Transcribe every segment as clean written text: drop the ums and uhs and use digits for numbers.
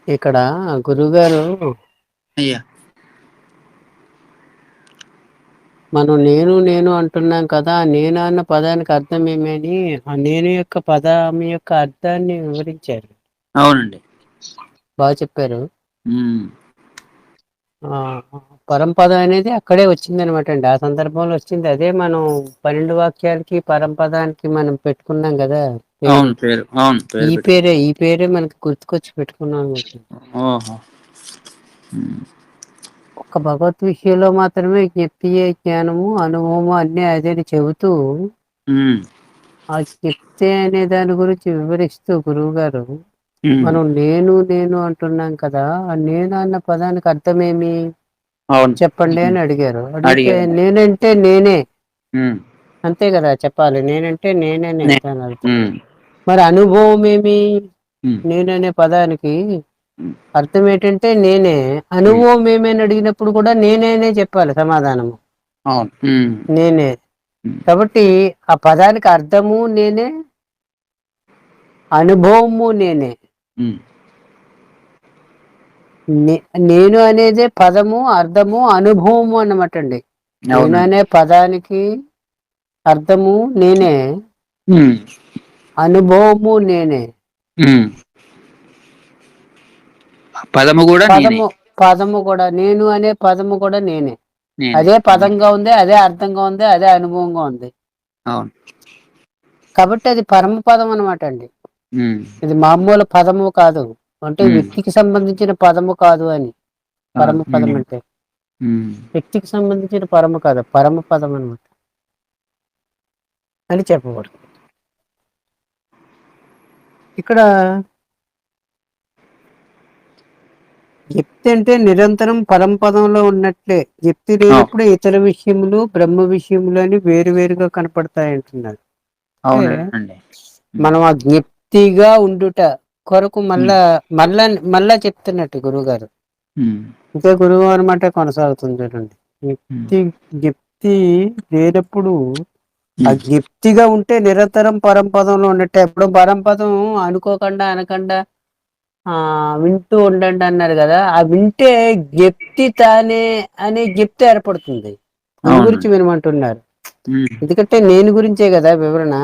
ఇక్కడ గురువుగారు అయ్యా. మనం నేను అంటున్నాం కదా, నేను అన్న పదానికి అర్థం ఏమని ఆ నేను యొక్క పదం యొక్క అర్థాన్ని వివరించారు. అవునండి. బాగా చెప్పారు. ఉమ్, ఆ పరంపద అనేది అక్కడే వచ్చింది అనమాట అండి. ఆ సందర్భంలో వచ్చింది అదే. మనం 12 వాక్యాలకి పరంపదానికి మనం పెట్టుకున్నాం కదా పేరు. అవును పేరు, అవును పేరు ఈ పెట్టి. పేరే ఈ పేరే మనకి గుర్తుకొచ్చి పెట్టుకున్నాం అనమాట. ఓహో. ఉమ్, ఒక్క భగవత్ విషయంలో మాత్రమే జ్ఞప్తియే జ్ఞానము అనుభవము అన్నీ అదని చెబుతూ ఉమ్, ఆ జ్ఞప్తి అనే దాని గురించి వివరిస్తూ గురువు గారు, ఉమ్, మనం నేను అంటున్నాం కదా, ఆ నేను అన్న పదానికి అర్థమేమి అవును. చెప్పండి ఉమ్, అని అడిగారు. అడిగితే అడిగారు. నేనంటే నేనే, ఉమ్, అంతే కదా చెప్పాలి. నేనంటే నేనే నే దాని అర్థం. ఉమ్, మరి అనుభవం ఏమి? ఉమ్, నేననే పదానికి ఉమ్, అర్థం ఏంటంటే నేనే. ఉమ్, అనుభవం ఏమని అడిగినప్పుడు కూడా నేనే చెప్పాలి సమాధానము. అవును. ఉమ్, నేనే ఉమ్, కాబట్టి ఆ పదానికి అర్థము నేనే, అనుభవము నేనే. ఉమ్, నేను అనేదే పదము, అర్థము, అనుభవము అన్నమాట అండి. నేను అవునండి. అనే పదానికి అర్థము నేనే, ఉమ్, అనుభవము నేనే. ఉమ్, పదము కూడా నేనే. పదము పదము కూడా నేను అనే పదము కూడా నేనే. నేనే. అదే ఉమ్, పదంగా ఉంది, అదే అర్థంగా ఉంది, అదే అనుభవంగా ఉంది. అవును. కాబట్టి అది పరమ పదం అనమాట అండి. ఉమ్, ఇది మామూలు పదము కాదు, అంటే ఉమ్, వ్యక్తికి సంబంధించిన పదము కాదు అని. కాదు. పరమ పదం ఉమ్, అంటే ఉమ్, వ్యక్తికి సంబంధించిన పరమ కాదు, పరమ పదం అనమాట అని చెప్పబడుతుంది ఇక్కడ. జప్తి అంటే నిరంతరం పరంపదంలో ఉన్నట్లే. జప్తి అవు లేనప్పుడు ఇతర విషయములు బ్రహ్మ విషయములు అని వేరువేరుగా కనపడతాయంటున్నారు. అంటే అవునండి. ఉమ్, మనం ఆ జ్ఞప్తిగా ఉండుట కొరకు ఉమ్, మళ్ళా చెప్తున్నట్టు గురువుగారు. ఉమ్, ఇంకే గురువుగారు మాట కొనసాగుతుంది చూడండి. ఉమ్, జ్ఞప్తి లేనప్పుడు ఆ ఉమ్, జ్ఞప్తిగా ఉంటే నిరంతరం పరంపదంలో ఉన్నట్టే. ఎప్పుడు పరంపదం అనుకోకుండా అనకుండా ఆ వింటూ ఉండండి అన్నారు కదా, ఆ వింటే జ్ఞప్తి తానే అనే జ్ఞప్తి ఏర్పడుతుంది. అందు గురించి అవునండి. వినమంటున్నారు. ఉమ్, ఎందుకంటే నేను గురించే కదా వివరణ.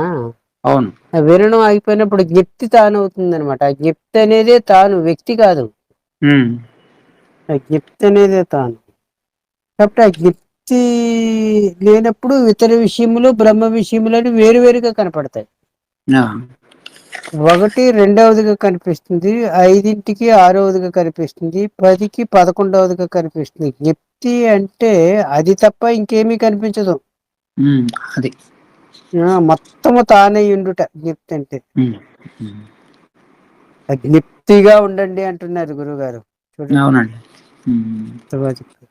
అవును. ఆ వివరణం అయిపోయినప్పుడు జ్ఞప్తి తాను అవుతుంది అనమాట. ఆ జ్ఞప్తి అనేదే తాను, వ్యక్తి కాదు. ఉమ్, ఆ జ్ఞప్తి అనేదే తాను. కాబట్టి ఆ జ్ఞప్తి లేనప్పుడు ఇతర విషయములు బ్రహ్మ విషయములని వేరువేరుగా కనపడతాయి. ఆ, ఒకటి రెండవదిగా కనిపిస్తుంది, ఐదింటికి ఆరవదిగా కనిపిస్తుంది, 10కి 11వదిగా కనిపిస్తుంది. జ్ఞప్తి అంటే అది తప్ప ఇంకేమీ కనిపించదు. ఉమ్, అది. మొత్తము తానై ఉండుట జ్ఞప్తి అంటే. ఉమ్, ఉమ్, జ్ఞప్తిగా ఉండండి అంటున్నారు గురువుగారు. చూడండి అవునండి. ఉమ్, ఎంత బాగా చెప్పారు.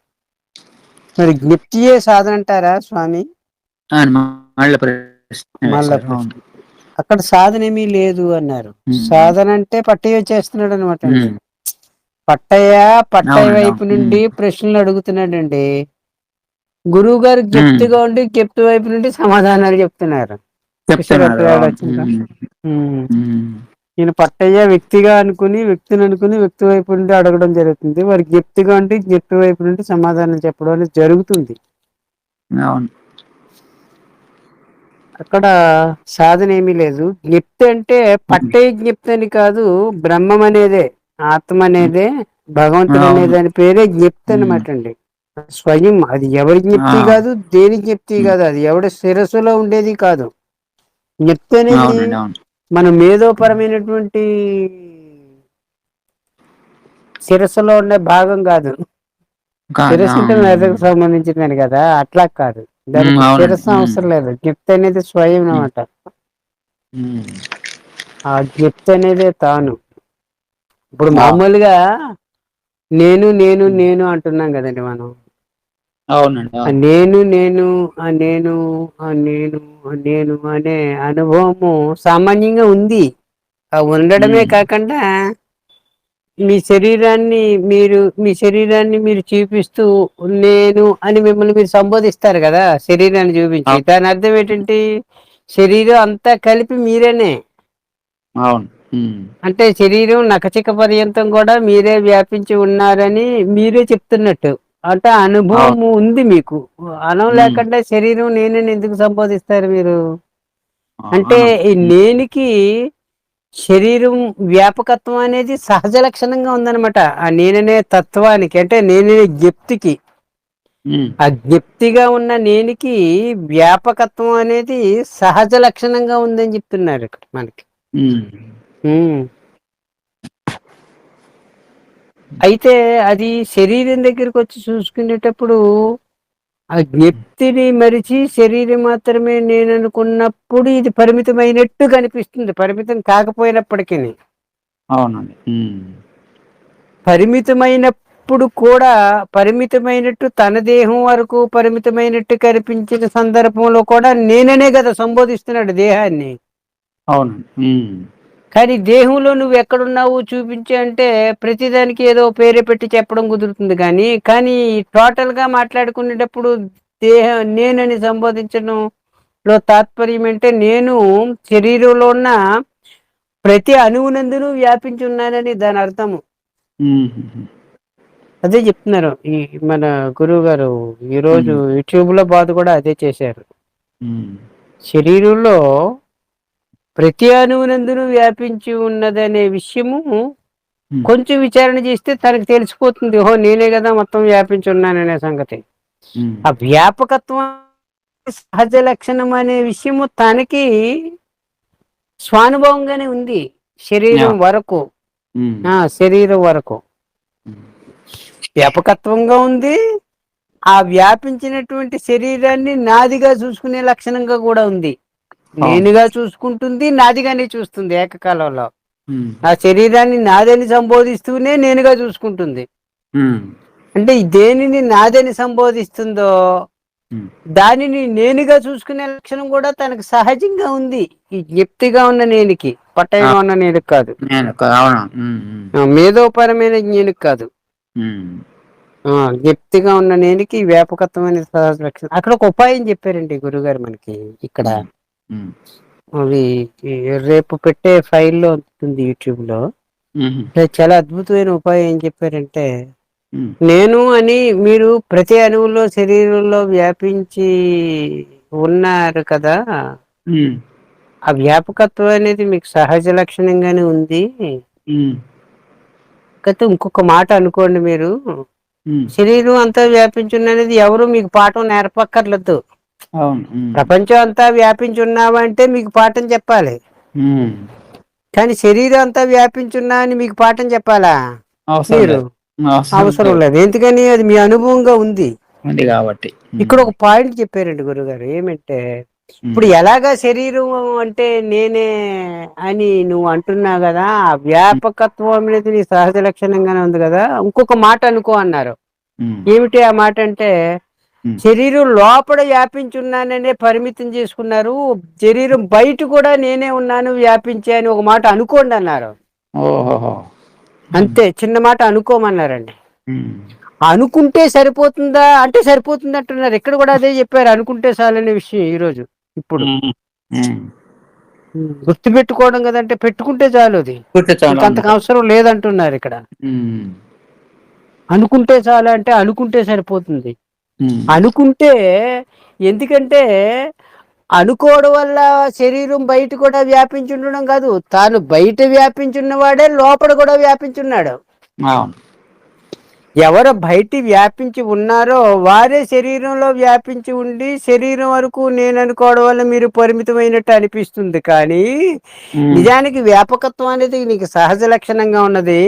మరి జ్ఞప్తియే సాధన అంటారా స్వామి? ఆయన మళ్ళీ ప్రశ్న మళ్ళా వేశారు. ప్రశ్న. అవును. అక్కడ సాధన ఏమీ లేదు అన్నారు. ఉమ్, సాధన అంటే పట్టయ్య చేస్తున్నాడు అనమాట అండి. ఉమ్, పట్టయ్య అవునండి. వైపు అవును. నుండి ప్రశ్నలు అడుగుతున్నాడండి. గురువు గారు ఉమ్, జ్ఞప్తిగా ఉండి జ్ఞప్తి వైపు నుండి సమాధానాలు చెప్తున్నారు. చూశారు ఎంత చెప్తున్నారు. తేడా అవును. వచ్చిందో. ఉమ్, ఉమ్, ఈయన పట్టయ్య వ్యక్తిగా అనుకుని వ్యక్తి వైపు నుండి అడగడం జరుగుతుంది. వారి జ్ఞప్తిగా ఉండి జ్ఞప్తి వైపు నుండి సమాధానం చెప్పడం అనేది జరుగుతుంది. అవును. అక్కడ సాధన ఏమీ లేదు. జ్ఞప్తి అంటే ఉమ్, పట్టయ్య జ్ఞప్తి అని కాదు, బ్రహ్మం అనేదే, ఆత్మ ఉమ్, అనేదే, భగవంతుడు అనే అవును. దాని పేరే జ్ఞప్తి ఉమ్, అనమాట అండి. స్వయం అది ఎవరి ఆ, జ్ఞప్తి కాదు, దేని జ్ఞప్తి ఉమ్, కాదు, అది ఎవడి శిరస్సులో ఉండేది కాదు. జ్ఞప్తి అనేది అవునండి. అవును. మన మేధోపరమైనటువంటి శిరస్సులో ఉండే భాగం కాదు. కాదు. శిరస్సు అంటే మెదడుకు సంబంధించిందని కదా, అట్లా కాదు. దానికి అవునండి. శిరస్సు అవసరం లేదు. జ్ఞప్తి అనేది స్వయం ఉమ్, అనమాట. ఉమ్, ఆ జ్ఞప్తి అనేదే తాను. ఇప్పుడు ఆ, మామూలుగా నేను నేను ఉమ్, నేను అంటున్నాం కదండి మనం. అవునండి. ఆ అవును. నేను నేను ఆ నేను ఆ నేను ఆ నేను అనే అనుభవము సామాన్యంగా ఉంది. ఆ ఉండడమే ఉమ్, కాకుండా మీ శరీరాన్ని మీరు చూపిస్తూ నేను అని మిమ్మల్ని మీరు సంబోధిస్తారు కదా శరీరాన్ని చూపించి. అవు- దాని అర్థం ఏంటంటే శరీరం అంతా కలిపి మీరేనే. అవును. ఉమ్. అంటే శరీరం నఖచిక పర్యంతం కూడా మీరే వ్యాపించి ఉన్నారని మీరే చెప్తున్నట్టు. అంటే అనుభవం అవును. ఉంది మీకు. అనం ఉమ్. లేకుండా శరీరం నేనని ఎందుకు సంబోధిస్తారు మీరు? అంటే అనం. ఈ నేనికి శరీరం వ్యాపకత్వం అనేది సహజ లక్షణంగా ఉందన్నమాట. ఆ నేననే తత్వానికి, అంటే నేననే జ్ఞప్తికి, ఉమ్. ఆ జ్ఞప్తిగా ఉన్న నేనికి వ్యాపకత్వం అనేది సహజ లక్షణంగా ఉందని చెప్తున్నారు ఇక్కడ మనకి. ఉమ్. ఉమ్. అయితే అది శరీరం దగ్గరికి వచ్చి చూసుకునేటప్పుడు ఆ జ్ఞప్తిని మరిచి శరీరం మాత్రమే నేను అనుకున్నప్పుడు ఇది పరిమితమైనట్టు కనిపిస్తుంది, పరిమితం కాకపోయినప్పటికీ. అవునండి. పరిమితమైనప్పుడు కూడా పరిమితమైనట్టు తన దేహం వరకు పరిమితమైనట్టు కనిపించిన సందర్భంలో కూడా నేననే కదా సంబోధిస్తున్నాడు దేహాన్ని. అవునండి. కానీ దేహంలో నువ్వు ఎక్కడున్నావు చూపించి అంటే ప్రతిదానికి ఏదో పేరే పెట్టి చెప్పడం కుదురుతుంది. కానీ టోటల్ గా మాట్లాడుకునేటప్పుడు దేహం నేనని సంబోధించడంలో తాత్పర్యం అంటే నేను శరీరంలో ఉన్న ప్రతి అణువునందును వ్యాపించి ఉన్నానని దాని అర్థము. ఉమ్. అదే చెప్తున్నారు ఈ మన గురువు గారు ఈరోజు ఉమ్. యూట్యూబ్ లో బాధ కూడా అదే చేశారు. ఉమ్. శరీరంలో ప్రతి అణువునందును వ్యాపించి ఉన్నదనే విషయము ఉమ్. కొంచెం విచారణ చేస్తే తనకు తెలిసిపోతుంది. ఓహో నేనే కదా మొత్తం వ్యాపించి ఉన్నాననే సంగతి. ఉమ్. ఆ వ్యాపకత్వం సహజ లక్షణం అనే విషయము తనకి స్వానుభవంగానే ఉంది యా. శరీరం వరకు. ఉమ్. శరీరం వరకు ఉమ్. వ్యాపకత్వంగా ఉంది. ఆ వ్యాపించినటువంటి శరీరాన్ని నాదిగా చూసుకునే లక్షణంగా కూడా ఉంది. అవును. నేనుగా చూసుకుంటుంది, నాదిగానే చూస్తుంది ఏకకాలంలో. ఉమ్. ఆ శరీరాన్ని నాదని సంబోధిస్తూనే నేనుగా చూసుకుంటుంది. ఉమ్. అంటే ఈ దేనిని నాదని సంబోధిస్తుందో ఉమ్. దానిని నేనుగా చూసుకునే లక్షణం కూడా తనకు సహజంగా ఉంది. ఈ జ్ఞప్తిగా ఉన్న నేనికి, ఆ, పట్టయగా ఉన్న నేనుకు కాదు, అవునా. ఉమ్. ఉమ్. మేధోపరమైన నేనుకు కాదు. ఉమ్. జ్ఞప్తిగా ఉన్న నేనికి వ్యాపకత్వమైన సహజ లక్షణం. అక్కడ ఒక ఉపాయం చెప్పారండి గురుగారు మనకి ఇక్కడ. ఉమ్. ఉమ్. అవి రేపు పెట్టే ఫైల్లో ఉంటుంది యూట్యూబ్ లో. ఉమ్. చాలా అద్భుతమైన ఉపాయం ఏం చెప్పారంటే, ఉమ్. నేను అని మీరు ప్రతి అణువులో శరీరంలో వ్యాపించి ఉన్నారు కదా. ఉమ్. ఆ వ్యాపకత్వం అనేది మీకు సహజ లక్షణంగానే ఉంది. ఉమ్. అయితే ఇంకొక మాట అనుకోండి మీరు, ఉమ్. శరీరం అంతా వ్యాపించున్న అనేది ఎవరు మీకు పాఠం నేర్పక్కర్లేదు. అవును. ఉమ్. ప్రపంచం అంతా వ్యాపించి ఉన్నావంటే మీకు పాఠం చెప్పాలి. ఉమ్. కానీ శరీరం అంతా వ్యాపించున్నా అని మీకు పాఠం చెప్పాలా? అవసరం మీరు లేదు. అవసరం అవసరం లేదు. లేదు. ఎందుకని? అది మీ అనుభవంగా ఉంది. ఉంది కాబట్టి. ఇక్కడ ఒక పాయింట్ చెప్పారండి గురుగారు ఏమంటే, ఇప్పుడు ఉమ్. ఎలాగా శరీరం అంటే నేనే అని నువ్వు అంటున్నావు కదా, ఆ ఉమ్. వ్యాపకత్వం అనేది నీ సహజ లక్షణంగానే ఉంది కదా, ఇంకొక మాట అనుకో అన్నారు. ఉమ్. ఏమిటి ఆ మాట అంటే, ఉమ్. శరీరం లోపల వ్యాపించున్నాననే పరిమితం చేసుకున్నారు, శరీరం బయట కూడా నేనే ఉన్నాను వ్యాపించే అని ఒక మాట అనుకోండి అన్నారు. ఓహోహో. ఉమ్. అంతే, చిన్న మాట అనుకోమన్నారండి. ఉమ్. అనుకుంటే సరిపోతుందా అంటే సరిపోతుంది అంటున్నారు. ఇక్కడ కూడా అదే చెప్పారు, అనుకుంటే చాలనే విషయం ఈరోజు. ఇప్పుడు ఉమ్. ఉమ్. గుర్తు పెట్టుకోవడం కదంటే పెట్టుకుంటే చాలు, అది పూర్తి చాలా ఇంకంతకు అన్నారు. అవసరం లేదంటున్నారు ఇక్కడ. ఉమ్. అనుకుంటే చాలు అంటే అనుకుంటే సరిపోతుంది. ఉమ్. అనుకుంటే, ఎందుకంటే అనుకోవడం వల్ల శరీరం బయట కూడా వ్యాపించి ఉండడం కాదు, తాను బయట వ్యాపించున్నవాడే లోపల కూడా వ్యాపించున్నాడు. అవును. ఎవరు బయట వ్యాపించి ఉన్నారో వారే శరీరంలో వ్యాపించి ఉండి శరీరం వరకు నేను అనుకోవడం వల్ల మీరు పరిమితమైనట్టు అనిపిస్తుంది. కానీ ఉమ్. నిజానికి వ్యాపకత్వం అనేది నీకు సహజ లక్షణంగా ఉన్నది.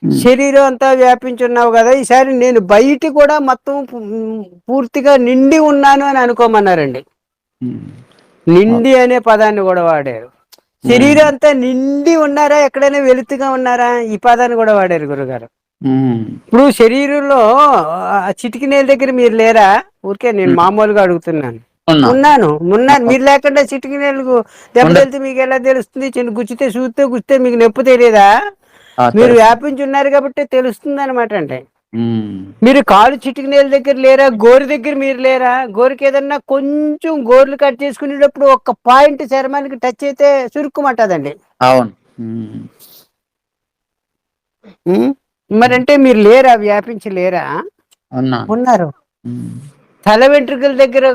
ఉమ్. శరీరం అంతా వ్యాపించున్నావు కదా, ఈసారి నేను బయట కూడా మొత్తం పూర్తిగా నిండి ఉన్నాను అని అనుకోమన్నారండి. ఉమ్. నిండి అనే పదాన్ని కూడా వాడారు. ఉమ్. శరీరం అంతా నిండి ఉన్నారా, ఎక్కడైనా వెలుతుగా ఉన్నారా, ఈ పదాన్ని కూడా వాడారు గురుగారు. ఉమ్. ఇప్పుడు శరీరంలో ఆ చిటికినేల దగ్గర మీరు లేరా? ఊరికే నేను ఉమ్. మామూలుగా అడుగుతున్నాను. ఉన్నాం. ఉన్నాను. మీరు లేకుండా చిటికినేలకు దెబ్బ ఉండదు. తగిలితే మీకు ఎలా తెలుస్తుంది? చిన్న గుచ్చితే గుచ్చితే మీకు నొప్పి తెలియదా? మీరు తెలుసు. వ్యాపించి ఉన్నారు కాబట్టి తెలుస్తుంది అనమాట అండి. ఉమ్. మీరు కాలు చిటికినేల దగ్గర లేరా? గోరు దగ్గర మీరు లేరా? గోరుకి ఏదన్నా కొంచెం గోర్లు కట్ చేసుకునేటప్పుడు ఒక్క పాయింట్ చర్మానికి టచ్ అయితే చురుక్కుమంటదండి. అవును. ఉమ్. ఉమ్, మరంటే మీరు లేరా, వ్యాపించి లేరా? ఉన్నా. ఉన్నారు. ఉమ్. తల వెంట్రుకల దగ్గర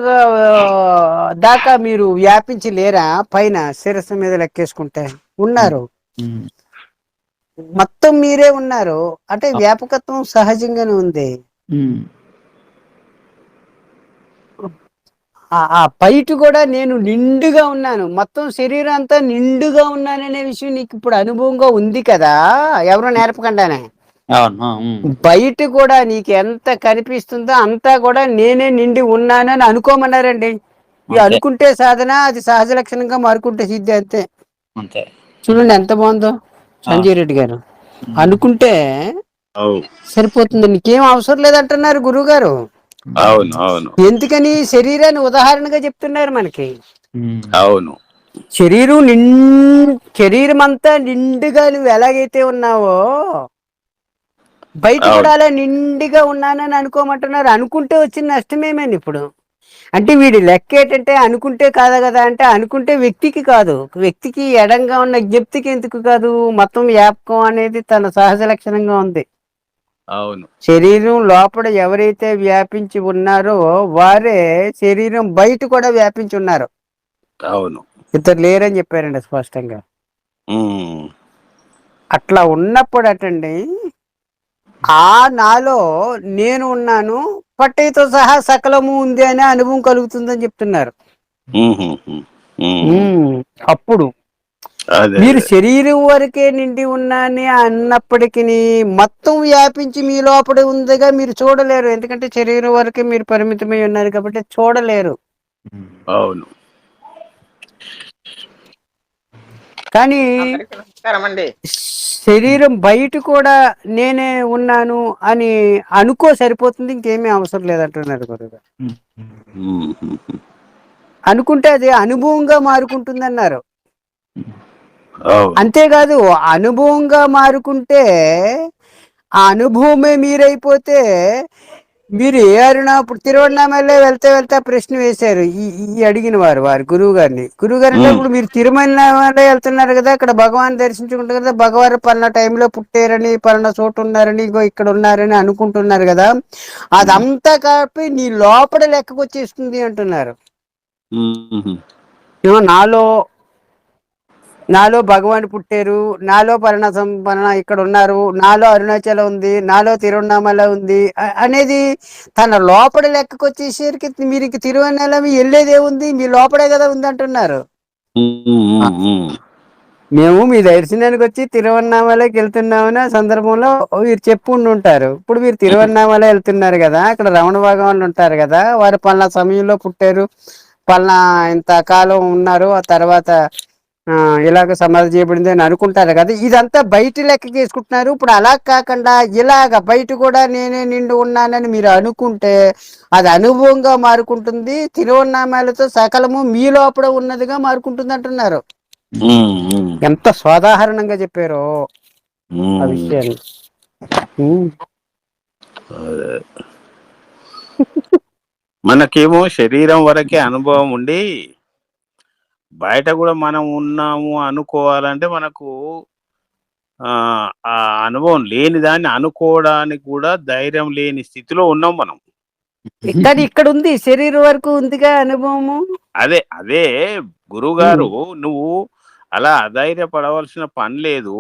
దాకా మీరు వ్యాపించి లేరా? పైన శిరస్సు మీద లెక్కేసుకుంటే ఉమ్. ఉన్నారు. ఉమ్. మొత్తం మీరే ఉన్నారు. అంటే వ్యాపకత్వం సహజంగానే ఉంది. ఉమ్. ఆ బయట కూడా నేను నిండుగా ఉన్నాను, మొత్తం శరీరం అంతా నిండుగా ఉన్నాననే విషయం నీకు ఇప్పుడు అనుభవంగా ఉంది కదా, ఎవరో నేర్పకుండానే. అవును. ఉమ్. బయట కూడా నీకు ఎంత కనిపిస్తుందో అంతా కూడా నేనే నిండి ఉన్నానని అనుకోమన్నారండి. ఈ అంతే. అనుకుంటే సాధన, అది సహజ లక్షణంగా మారుకుంటే సిద్ధి. అంతే. అంతే. చూడండి ఎంత బాగుందో ఆ. సంజయ్ రెడ్డి గారు. ఉమ్. అనుకుంటే అవు సరిపోతుంది, నీకేం అవసరం లేదంటున్నారు గురువు గారు. అవును అవును ఎందుకని? శరీరాన్ని ఉదాహరణగా చెప్తున్నారు మనకి. ఉమ్. అవును శరీరం శరీరం అంతా నిండుగా నువ్వు ఎలాగైతే ఉన్నావో బయట కూడా అవును అలా నిండుగా ఉన్నానని అనుకోమంటున్నారు. అనుకుంటే వచ్చిన నష్టమేమని ఇప్పుడు? అంటే వీడి లెక్క ఏంటంటే అనుకుంటే కాదా కదా అంటే, అనుకుంటే వ్యక్తికి కాదు, వ్యక్తికి ఎడంగా ఉన్న జ్ఞప్తికి ఎందుకు కాదు, మొత్తం వ్యాపకం అనేది తన సహజ లక్షణంగా ఉంది. అవును శరీరం లోపల ఎవరైతే వ్యాపించి ఉన్నారో వారే శరీరం బయట కూడా వ్యాపించి ఉన్నారు. అవును ఇద్దరు లేరని చెప్పారండి స్పష్టంగా. ఉమ్. అట్లా ఉన్నప్పుడు అటండి, ఆ నాలో నేను ఉన్నాను, పట్టయితో సహా సకలము ఉంది అనే అనుభవం కలుగుతుందని చెప్తున్నారు. ఉహుహు. ఉమ్. అప్పుడు అదే మీరు అదే శరీరం వరకే నిండి ఉన్నాని అన్నప్పటికీ మొత్తం వ్యాపించి మీ లోపల ఉందిగా మీరు చూడలేరు. ఎందుకంటే శరీరం వరకే మీరు పరిమితమై ఉన్నారు కాబట్టి చూడలేరు. అవును. కానీ అందరికీ నమస్కారం అండి. శరీరం బయట కూడా నేనే ఉన్నాను అని అనుకో సరిపోతుంది, ఇంకేమీ అవసరం లేదంటున్నారు గురుగారు. ఉహుహు. అనుకుంటే అది అనుభవంగా మారుకుంటుందన్నారు. అవును అంతేకాదు, అనుభవంగా మారుకుంటే ఆ అనుభవమే మీరైపోతే మీరు ఏ అరుణ ఇప్పుడు తిరువண்ணామలై వెళ్తే వెళ్తే ప్రశ్న వేశారు ఈ అడిగిన వారు గురువు గారిని. గురువు గారు అంటే, ఉమ్. ఇప్పుడు మీరు తిరుమలై వెళ్తున్నారు కదా, ఇక్కడ భగవాన్ దర్శించుకుంటారు కదా, భగవాన్ పలానా టైంలో పుట్టారని, పలానా చోటు ఉన్నారని, ఇగో ఇక్కడ ఉన్నారని అనుకుంటున్నారు కదా, ఉమ్. అదంతా కాపి నీ లోపల లెక్కకు వచ్చేస్తుంది అంటున్నారు. ఉహుహు. ఏమో నాలో భగవాన్ పుట్టారు, నాలో పలానా ఇక్కడ ఉన్నారు, నాలో అరుణాచలం ఉంది, నాలో తిరువண்ணామల ఉంది అనేది తన లోపల లెక్కకు వచ్చేసరికి మీరు ఇంక తిరువண்ணామల వెళ్ళేదే ఉంది, మీ లోపలే కదా ఉంది అంటున్నారు. మేము మీ దర్శనానికి వచ్చి తిరువண்ணామలకి వెళ్తున్నామని ఆ సందర్భంలో మీరు చెప్పు ఉంటారు. ఇప్పుడు మీరు తిరువண்ணామల వెళ్తున్నారు కదా, అక్కడ రమణ భగవాన్లు ఉంటారు కదా, వారు పలానా సమయంలో పుట్టారు, పలానా ఇంత కాలం ఉన్నారు, ఆ తర్వాత ఇలాగ సమాధి చేయబడింది అని అనుకుంటారు కదా, ఇదంతా బయట లెక్క చేసుకుంటున్నారు. ఇప్పుడు అలా కాకుండా ఇలాగ బయట కూడా నేనే నిండు ఉన్నానని మీరు అనుకుంటే అది అనుభవంగా మారుకుంటుంది, తిరువన్నామాలతో సకలము మీ లోపల ఉన్నదిగా మారుకుంటుంది అంటున్నారు. ఎంత స్వాదాహరణంగా చెప్పారో ఆ విషయాన్ని. మనకేమో శరీరం వరకే అనుభవం ఉండి బయట కూడా మనం ఉన్నాము అనుకోవాలంటే మనకు ఆ అనుభవం లేని దాన్ని అనుకోవడానికి కూడా ధైర్యం లేని స్థితిలో ఉన్నాం మనం. కానీ ఇక్కడ ఉంది, శరీరం వరకు ఉందిగా అనుభవము. అదే అదే గురువుగారు, నువ్వు అలా అధైర్యపడవలసిన పని లేదు.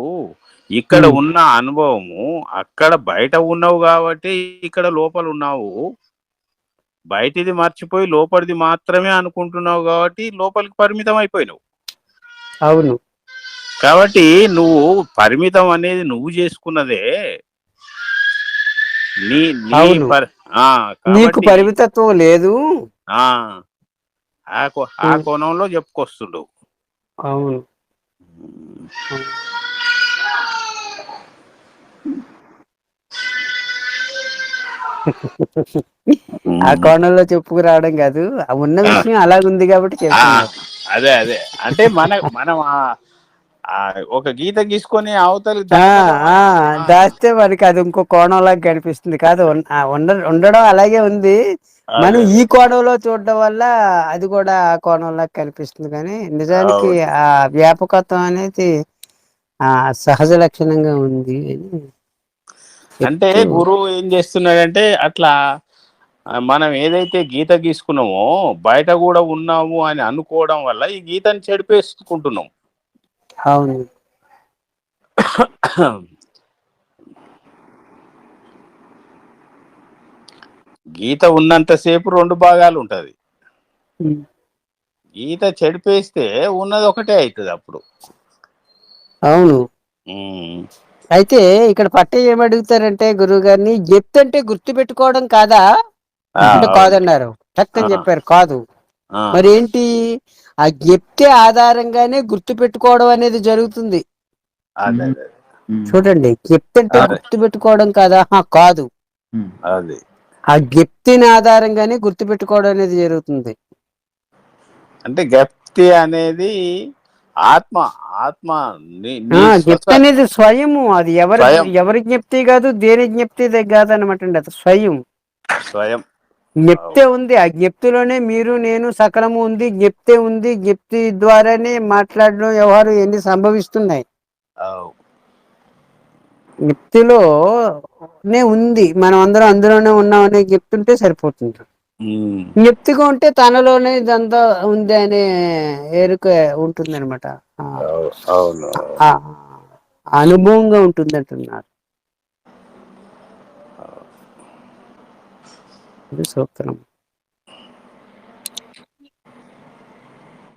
ఇక్కడ ఉన్న అనుభవము అక్కడ బయట ఉన్నావు కాబట్టి ఇక్కడ లోపల ఉన్నావు. బయటిది మర్చిపోయి లోపలిది మాత్రమే అనుకుంటున్నావు కాబట్టి లోపలికి పరిమితం అయిపోయినావు. అవును. కాబట్టి నువ్వు పరిమితం అనేది నువ్వు చేసుకున్నదే. నీ నీ అవును, నీకు కాబట్టి పరిమితత్వం లేదు. ఆ కోణంలో చెప్పుకొస్తుండు. అవును. ఆ కోణంలో చెప్పుకురావడం కాదు, ఉన్న విషయం అలాగుంది కాబట్టి చెప్తున్నారు. అదే అదే అంటే మనం ఒక గీత గీసుకొని అవతలి దాస్తే మనకి అది ఇంకో కోణంలాగా కనిపిస్తుంది. కాదు, ఉండడం అలాగే ఉంది, మనం అదే ఈ కోణంలో చూడడం వల్ల అది కూడా ఆ కోణంలాగా కనిపిస్తుంది. కానీ నిజానికి అవును ఆ వ్యాపకత్వం అనేది సహజ లక్షణంగా ఉంది అని అంటే చెప్తూ గురువు ఏం చేస్తున్నాడంటే అట్లా మనం ఏదైతే గీత గీసుకున్నామో బయట కూడా ఉన్నాము అని అనుకోవడం వల్ల ఈ గీతని చెడిపేసుకుంటున్నాం. అవును. గీత ఉన్నంతసేపు రెండు భాగాలు ఉంటది. ఉమ్. గీత చెడిపేస్తే ఉన్నది ఒకటే అవుతుంది అప్పుడు. అవును. ఉమ్. అయితే ఇక్కడ పట్ట ఏమడుగుతారంటే గురువు గారిని, అంటే గుర్తు పెట్టుకోవడం కాదా అంటే అవును. కాదన్నారు. ఆ, చక్కని చెప్పారు కాదు. ఆ, మరి ఏంటి? ఆ జ్ఞప్తి ఆధారంగానే గుర్తు పెట్టుకోవడం అనేది జరుగుతుంది. అదే అదే చూడండి, జ్ఞప్తి అంటే అదే గుర్తు పెట్టుకోవడం కాదా? కాదు. అది ఆ జ్ఞప్తిని ఆధారంగానే గుర్తు పెట్టుకోవడం అనేది జరుగుతుంది. అంటే గప్తి అనేది ఆత్మ. ఆత్మ నీ నీ జ్ఞప్తి అనేది స్వయము. అది స్వయం ఎవరి జ్ఞప్తి కాదు, దేని జ్ఞప్తి కాదు అనమాట అండి. అది స్వయం స్వయం. జ్ఞప్తే ఉంది. ఆ జ్ఞప్తిలోనే మీరు నేను సకలము ఉంది. జ్ఞప్తే ఉంది. జ్ఞప్తి ద్వారానే మాట్లాడడం, వ్యవహారం ఎన్ని సంభవిస్తున్నాయి. అవు. జ్ఞప్తిలోనే ఉంది. మనం అందరం అందులోనే ఉన్నామనే జ్ఞప్తి ఉంటే సరిపోతుంది. జ్ఞప్తిగా ఉంటే తనలోనే ఇదంతా ఉంది అనే ఎరుక ఉంటుంది అనమాట. అవును. అనుభవంగా ఉంటుంది అంటున్నారు. ఇది సూత్రం.